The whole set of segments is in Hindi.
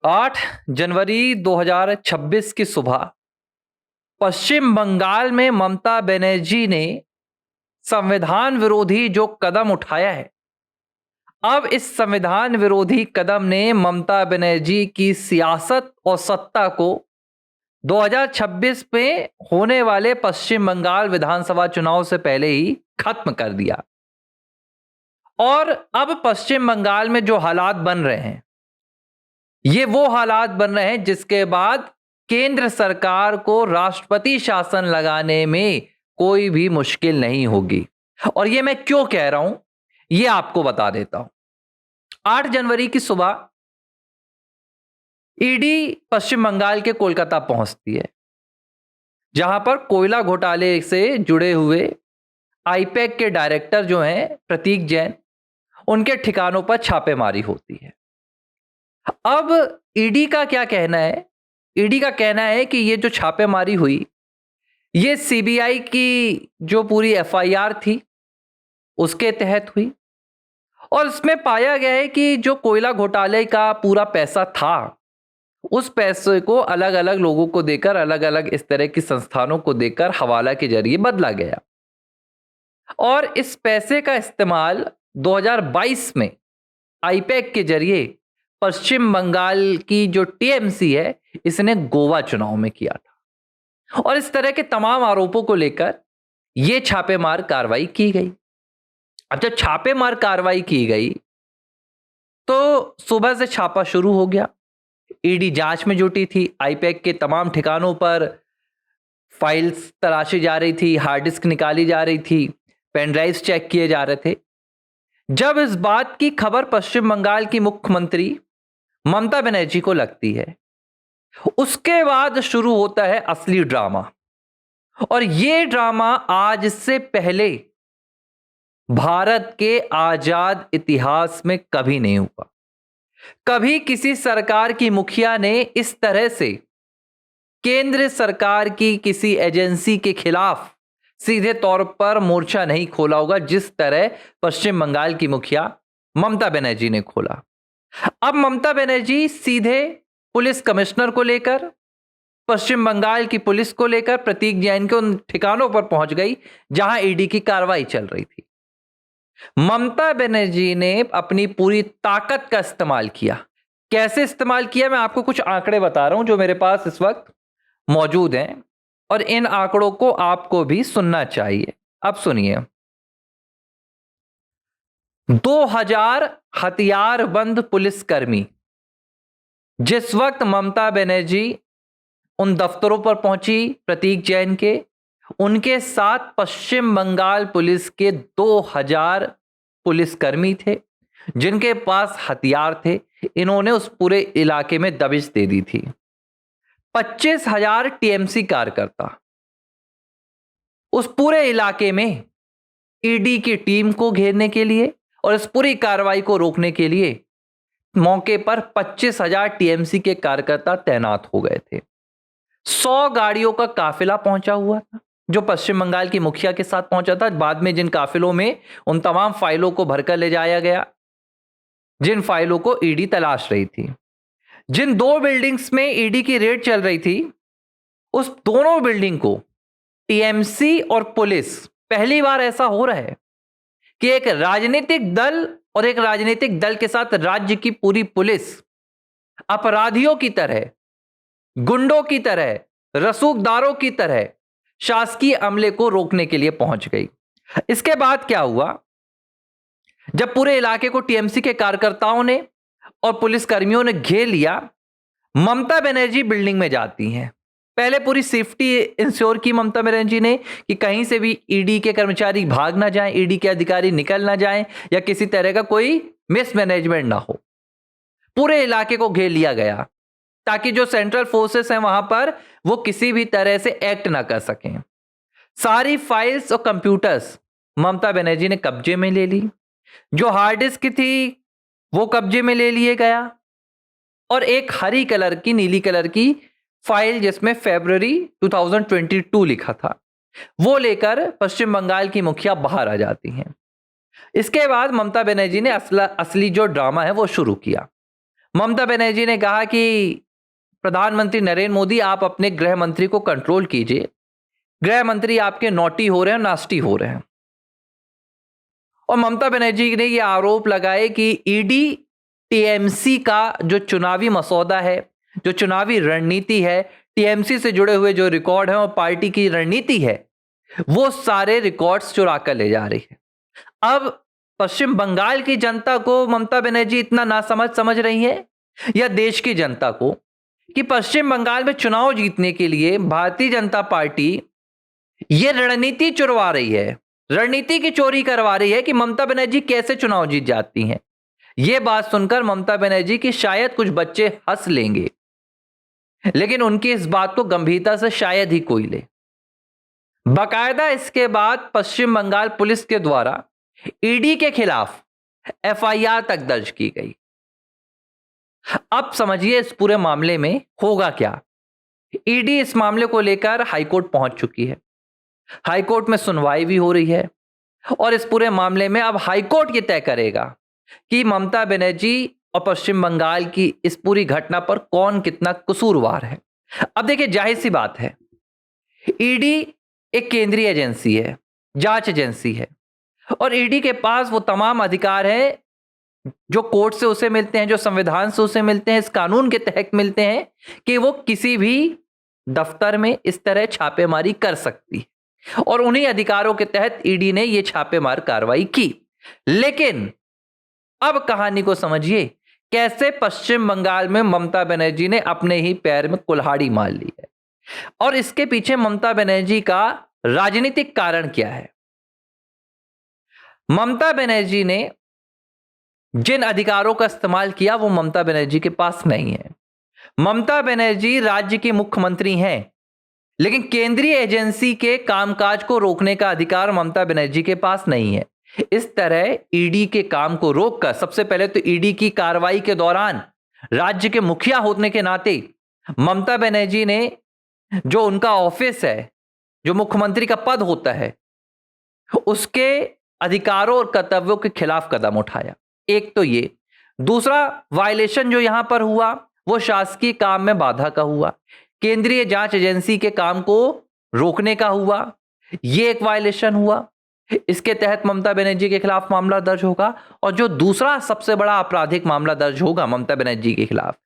8 जनवरी 2026 की सुबह पश्चिम बंगाल में ममता बनर्जी ने संविधान विरोधी जो कदम उठाया है, अब इस संविधान विरोधी कदम ने ममता बनर्जी की सियासत और सत्ता को 2026 में होने वाले पश्चिम बंगाल विधानसभा चुनाव से पहले ही खत्म कर दिया। और अब पश्चिम बंगाल में जो हालात बन रहे हैं, ये वो हालात बन रहे हैं जिसके बाद केंद्र सरकार को राष्ट्रपति शासन लगाने में कोई भी मुश्किल नहीं होगी। और ये मैं क्यों कह रहा हूं, ये आपको बता देता हूं। 8 जनवरी की सुबह ईडी पश्चिम बंगाल के कोलकाता पहुंचती है, जहां पर कोयला घोटाले से जुड़े हुए आईपैक के डायरेक्टर जो हैं प्रतीक जैन, उनके ठिकानों पर छापेमारी होती है। अब ईडी का क्या कहना है? ईडी का कहना है कि ये जो छापेमारी हुई, ये सीबीआई की जो पूरी एफआईआर थी उसके तहत हुई, और इसमें पाया गया है कि जो कोयला घोटाले का पूरा पैसा था, उस पैसे को अलग अलग लोगों को देकर, अलग अलग इस तरह की संस्थानों को देकर हवाला के जरिए बदला गया। और इस पैसे का इस्तेमाल 2022 में आईपैक के जरिए पश्चिम बंगाल की जो टीएमसी है, इसने गोवा चुनाव में किया था। और इस तरह के तमाम आरोपों को लेकर यह छापेमार कार्रवाई की गई। अब जब छापेमार कार्रवाई की गई तो सुबह से छापा शुरू हो गया। ईडी जांच में जुटी थी। आईपैक के तमाम ठिकानों पर फाइल्स तलाशी जा रही थी, हार्ड डिस्क निकाली जा रही थी, पेन ड्राइव्स चेक किए जा रहे थे। जब इस बात की खबर पश्चिम बंगाल की मुख्यमंत्री ममता बनर्जी को लगती है, उसके बाद शुरू होता है असली ड्रामा। और यह ड्रामा आज से पहले भारत के आजाद इतिहास में कभी नहीं हुआ। कभी किसी सरकार की मुखिया ने इस तरह से केंद्र सरकार की किसी एजेंसी के खिलाफ सीधे तौर पर मोर्चा नहीं खोला होगा, जिस तरह पश्चिम बंगाल की मुखिया ममता बनर्जी ने खोला। अब ममता बनर्जी सीधे पुलिस कमिश्नर को लेकर, पश्चिम बंगाल की पुलिस को लेकर प्रतीक जैन के उन ठिकानों पर पहुंच गई जहां ईडी की कार्रवाई चल रही थी। ममता बनर्जी ने अपनी पूरी ताकत का इस्तेमाल किया। कैसे इस्तेमाल किया, मैं आपको कुछ आंकड़े बता रहा हूं जो मेरे पास इस वक्त मौजूद हैं, और इन आंकड़ों को आपको भी सुनना चाहिए। अब सुनिए। 2000 हथियारबंद पुलिसकर्मी जिस वक्त ममता बनर्जी उन दफ्तरों पर पहुंची प्रतीक जैन के, उनके साथ पश्चिम बंगाल पुलिस के 2000 पुलिसकर्मी थे जिनके पास हथियार थे। इन्होंने उस पूरे इलाके में दबिश दे दी थी। 25,000 टीएमसी कार्यकर्ता उस पूरे इलाके में ईडी की टीम को घेरने के लिए और इस पूरी कार्रवाई को रोकने के लिए मौके पर 25,000 टीएमसी के कार्यकर्ता तैनात हो गए थे। 100 गाड़ियों का काफिला पहुंचा हुआ था जो पश्चिम बंगाल की मुखिया के साथ पहुंचा था। बाद में जिन काफिलों में उन तमाम फाइलों को भरकर ले जाया गया, जिन फाइलों को ईडी तलाश रही थी, जिन 2 बिल्डिंग्स में ईडी की रेड चल रही थी, उस दोनों बिल्डिंग को टीएमसी और पुलिस, पहली बार ऐसा हो रहा है कि एक राजनीतिक दल और एक राजनीतिक दल के साथ राज्य की पूरी पुलिस अपराधियों की तरह, गुंडों की तरह, रसूखदारों की तरह शासकीय अमले को रोकने के लिए पहुंच गई। इसके बाद क्या हुआ, जब पूरे इलाके को टीएमसी के कार्यकर्ताओं ने और पुलिसकर्मियों ने घेर लिया, ममता बनर्जी बिल्डिंग में जाती हैं। पहले पूरी सेफ्टी इंश्योर की ममता बनर्जी ने कि कहीं से भी ईडी के कर्मचारी भाग ना जाएं, ईडी के अधिकारी निकल ना जाएं, या किसी तरह का कोई मिसमैनेजमेंट ना हो। पूरे इलाके को घेर लिया गया ताकि जो सेंट्रल फोर्सेस हैं वहां पर वो किसी भी तरह से एक्ट ना कर सकें। सारी फाइल्स और कंप्यूटर्स ममता बनर्जी ने कब्जे में ले ली। जो हार्ड डिस्क थी वो कब्जे में ले लिए गया, और एक हरी कलर की, नीली कलर की फाइल जिसमें फरवरी 2022 लिखा था, वो लेकर पश्चिम बंगाल की मुखिया बाहर आ जाती हैं। इसके बाद ममता बनर्जी ने असली जो ड्रामा है वो शुरू किया। ममता बनर्जी ने कहा कि प्रधानमंत्री नरेंद्र मोदी आप अपने गृह मंत्री को कंट्रोल कीजिए, गृह मंत्री आपके नॉटी हो रहे हैं, नास्टी हो रहे हैं। और ममता बनर्जी ने यह आरोप लगाए कि ईडी टीएमसी का जो चुनावी मसौदा है, जो चुनावी रणनीति है, टीएमसी से जुड़े हुए जो रिकॉर्ड हैं और पार्टी की रणनीति है, वो सारे रिकॉर्ड्स चुरा कर ले जा रही है। अब पश्चिम बंगाल की जनता को ममता बनर्जी इतना नासमझ समझ रही है, या देश की जनता को, कि पश्चिम बंगाल में चुनाव जीतने के लिए भारतीय जनता पार्टी ये रणनीति चुरवा रही है, रणनीति की चोरी करवा रही है कि ममता बनर्जी कैसे चुनाव जीत जाती हैं। यह बात सुनकर ममता बनर्जी की शायद कुछ बच्चे हंस लेंगे, लेकिन उनकी इस बात को गंभीरता से शायद ही कोई ले। बाकायदा इसके बाद पश्चिम बंगाल पुलिस के द्वारा ईडी के खिलाफ एफआईआर तक दर्ज की गई। अब समझिए इस पूरे मामले में होगा क्या। ईडी इस मामले को लेकर हाईकोर्ट पहुंच चुकी है, हाईकोर्ट में सुनवाई भी हो रही है, और इस पूरे मामले में अब हाईकोर्ट ये तय करेगा कि ममता बनर्जी और पश्चिम बंगाल की इस पूरी घटना पर कौन कितना कसूरवार है। अब देखिए, जाहिर सी बात है, ईडी एक केंद्रीय एजेंसी है, जांच एजेंसी है, और ईडी के पास वो तमाम अधिकार है जो कोर्ट से उसे मिलते हैं, जो संविधान से उसे मिलते हैं, इस कानून के तहत मिलते हैं कि वो किसी भी दफ्तर में इस तरह छापेमारी कर सकती है, और उन्हीं अधिकारों के तहत ईडी ने ये छापेमार कार्रवाई की। लेकिन अब कहानी को समझिए, कैसे पश्चिम बंगाल में ममता बनर्जी ने अपने ही पैर में कुल्हाड़ी मार ली है, और इसके पीछे ममता बनर्जी का राजनीतिक कारण क्या है। ममता बनर्जी ने जिन अधिकारों का इस्तेमाल किया वो ममता बनर्जी के पास नहीं है। ममता बनर्जी राज्य की मुख्यमंत्री हैं, लेकिन केंद्रीय एजेंसी के कामकाज को रोकने का अधिकार ममता बनर्जी के पास नहीं है। इस तरह ईडी के काम को रोककर, सबसे पहले तो ईडी की कार्रवाई के दौरान राज्य के मुखिया होने के नाते ममता बनर्जी ने जो उनका ऑफिस है, जो मुख्यमंत्री का पद होता है, उसके अधिकारों और कर्तव्यों के खिलाफ कदम उठाया। एक तो ये, दूसरा वायलेशन जो यहां पर हुआ वो शासकीय काम में बाधा का हुआ, केंद्रीय जांच एजेंसी के काम को रोकने का हुआ, ये एक वायलेशन हुआ। इसके तहत ममता बनर्जी के खिलाफ मामला दर्ज होगा, और जो दूसरा सबसे बड़ा आपराधिक मामला दर्ज होगा ममता बनर्जी के खिलाफ,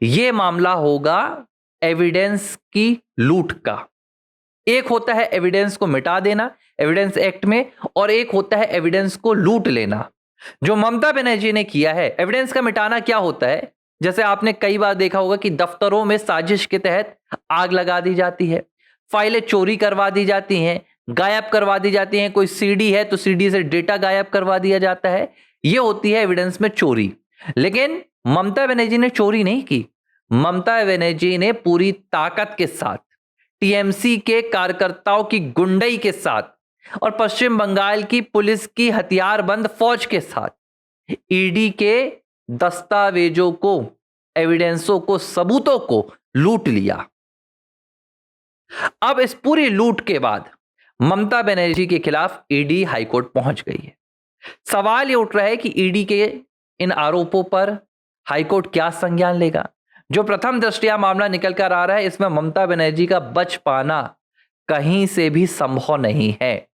यह मामला होगा एविडेंस की लूट का। एक होता है एविडेंस को मिटा देना एविडेंस एक्ट में, और एक होता है एविडेंस को लूट लेना, जो ममता बनर्जी ने किया है। एविडेंस का मिटाना क्या होता है, जैसे आपने कई बार देखा होगा कि दफ्तरों में साजिश के तहत आग लगा दी जाती है, फाइलें चोरी करवा दी जाती हैं, गायब करवा दी जाती हैं, कोई सीडी है तो सीडी से डेटा गायब करवा दिया जाता है, ये होती है एविडेंस में चोरी। लेकिन ममता बनर्जी ने चोरी नहीं की, ममता बनर्जी ने पूरी ताकत के साथ, टीएमसी के कार्यकर्ताओं की गुंडई के साथ और पश्चिम बंगाल की पुलिस की हथियारबंद फौज के साथ ईडी के दस्तावेजों को, एविडेंसों को, सबूतों को लूट लिया। अब इस पूरी लूट के बाद ममता बनर्जी के खिलाफ ईडी हाईकोर्ट पहुंच गई है। सवाल यह उठ रहा है कि ईडी के इन आरोपों पर हाईकोर्ट क्या संज्ञान लेगा। जो प्रथम दृष्टया मामला निकल कर आ रहा है, इसमें ममता बनर्जी का बच पाना कहीं से भी संभव नहीं है,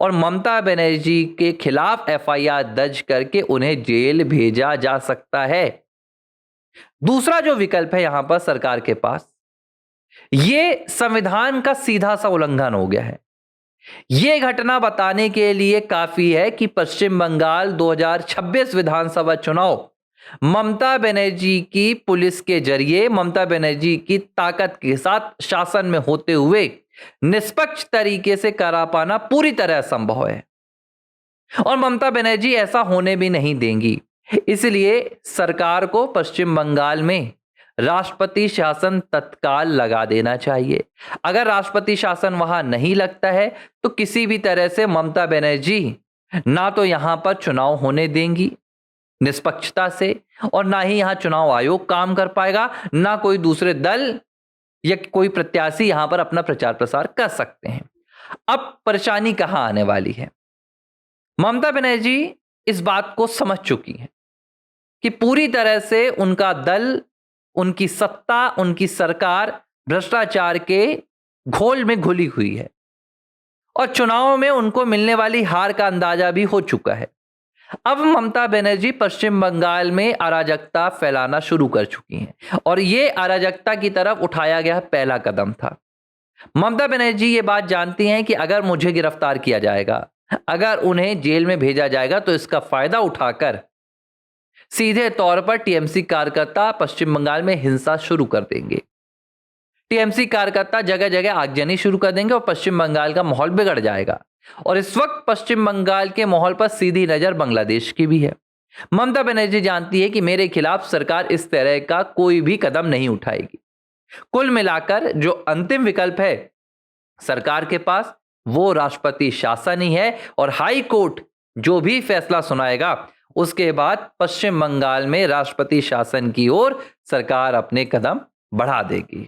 और ममता बनर्जी के खिलाफ एफआईआर दर्ज करके उन्हें जेल भेजा जा सकता है। दूसरा जो विकल्प है यहां पर सरकार के पास, यह संविधान का सीधा सा उल्लंघन हो गया है। यह घटना बताने के लिए काफी है कि पश्चिम बंगाल 2026 विधानसभा चुनाव ममता बनर्जी की पुलिस के जरिए, ममता बनर्जी की ताकत के साथ शासन में होते हुए निष्पक्ष तरीके से करा पाना पूरी तरह असंभव है, और ममता बनर्जी ऐसा होने भी नहीं देंगी। इसलिए सरकार को पश्चिम बंगाल में राष्ट्रपति शासन तत्काल लगा देना चाहिए। अगर राष्ट्रपति शासन वहां नहीं लगता है तो किसी भी तरह से ममता बनर्जी ना तो यहां पर चुनाव होने देंगी निष्पक्षता से, और ना ही यहां चुनाव आयोग काम कर पाएगा, ना कोई दूसरे दल या कोई प्रत्याशी यहां पर अपना प्रचार प्रसार कर सकते हैं। अब परेशानी कहां आने वाली है, ममता बनर्जी इस बात को समझ चुकी है कि पूरी तरह से उनका दल, उनकी सत्ता, उनकी सरकार भ्रष्टाचार के घोल में घुली हुई है और चुनाव में उनको मिलने वाली हार का अंदाजा भी हो चुका है। अब ममता बनर्जी पश्चिम बंगाल में अराजकता फैलाना शुरू कर चुकी हैं और यह अराजकता की तरफ उठाया गया पहला कदम था। ममता बनर्जी ये बात जानती हैं कि अगर मुझे गिरफ्तार किया जाएगा, अगर उन्हें जेल में भेजा जाएगा तो इसका फायदा उठाकर सीधे तौर पर टीएमसी कार्यकर्ता पश्चिम बंगाल में हिंसा शुरू कर देंगे। टीएमसी कार्यकर्ता जगह जगह आगजनी शुरू कर देंगे और पश्चिम बंगाल का माहौल बिगड़ जाएगा। और इस वक्त पश्चिम बंगाल के माहौल पर सीधी नजर बांग्लादेश की भी है। ममता बनर्जी जानती है कि मेरे खिलाफ सरकार इस तरह का कोई भी कदम नहीं उठाएगी। कुल मिलाकर जो अंतिम विकल्प है सरकार के पास, वो राष्ट्रपति शासन ही है और हाई कोर्ट जो भी फैसला सुनाएगा उसके बाद पश्चिम बंगाल में राष्ट्रपति शासन की ओर सरकार अपने कदम बढ़ा देगी।